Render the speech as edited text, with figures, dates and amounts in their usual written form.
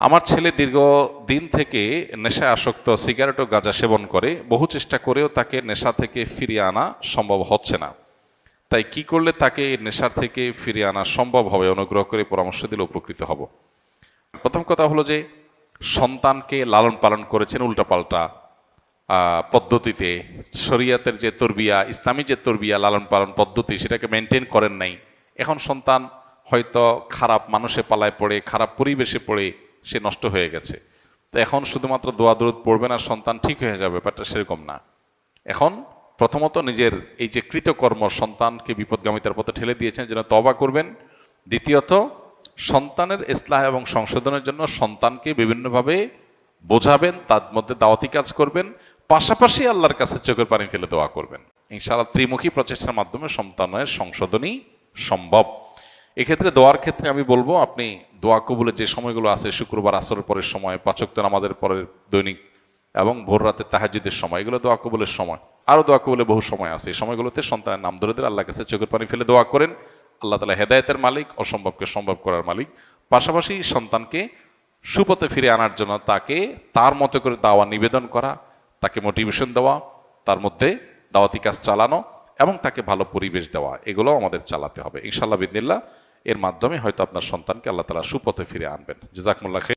আমার ছেলে দীর্ঘদিন থেকে নেশায় আসক্ত, সিগারেট ও গাঁজা সেবন করে। বহু চেষ্টা করেও তাকে নেশা থেকে ফিরিয়ে আনা সম্ভব হচ্ছে না। তাই কি করলে তাকে এই নেশা থেকে ফিরিয়ে আনা সম্ভব হবে? অনুগ্রহ করে পরামর্শ দিলে উপকৃত হব। প্রথম কথা হলো যে সন্তানকে লালন পালন করেছেন উল্টাপাল্টা পদ্ধতিতে। শরিয়াতের যে তরবিয়া, ইসলামী যে তরবিয়া লালন পালন পদ্ধতি, সেটাকে মেনটেন করেন নাই। এখন সন্তান হয়তো খারাপ মানুষে পালায় পড়ে, খারাপ পরিবেশে পড়ে সে নষ্ট হয়ে গেছে। তো এখন শুধুমাত্র দোয়া দরুদ পড়বেন আর সন্তান ঠিক হয়ে যাবে, ব্যাপারটা সেরকম না। এখন প্রথমত নিজের এই যে কৃতকর্ম সন্তানকে বিপদগামিতার পথে ঠেলে দিয়েছেন, যেন তওবা করবেন। দ্বিতীয়ত, সন্তানের ইসলাহ এবং সংশোধনের জন্য সন্তানকে বিভিন্নভাবে বোঝাবেন, তার মধ্যে দাওয়াতি কাজ করবেন, পাশাপাশি আল্লাহর কাছে চোখের পানি ফেলে দোয়া করবেন। ইনশাআল্লাহ ত্রিমুখী প্রচেষ্টার মাধ্যমে সন্তানের সংশোধনী সম্ভব। এক্ষেত্রে দোয়ার ক্ষেত্রে আমি বলবো, আপনি দোয়া কবুলের যে সময়গুলো আছে, শুক্রবার আসরের পরের সময়, 5 ওয়াক্ত নামাজের পরের দৈনিক এবং ভোর রাতে তাহাজ্জুদের সময়, এগুলো দোয়া কবুলের সময়। আরও দোয়া কবুলের বহু সময় আছে। এই সময়গুলোতে সন্তানের নাম ধরে দিয়ে আল্লাহর কাছে চোখের পানি ফেলে দোয়া করেন। আল্লাহ তাআলা হেদায়েতের মালিক, অসম্ভবকে সম্ভব করার মালিক। পাশাপাশি সন্তানকে সুপথে ফিরে আনার জন্য তাকে তার মতো করে দাওয়া নিবেদন করা, তাকে মোটিভেশন দেওয়া, তার মধ্যে দাওয়াতি কাজ চালানো এবং তাকে ভালো পরিবেশ দেওয়া, এগুলো আমাদের চালাতে হবে ইনশাআল্লাহ বিদিনিল্লাহ। এর মাধ্যমে হয়তো আপনার সন্তানকে আল্লাহ তাআলা সুপথে ফিরে আনবেন। জাযাকুমুল্লাহ খাইর।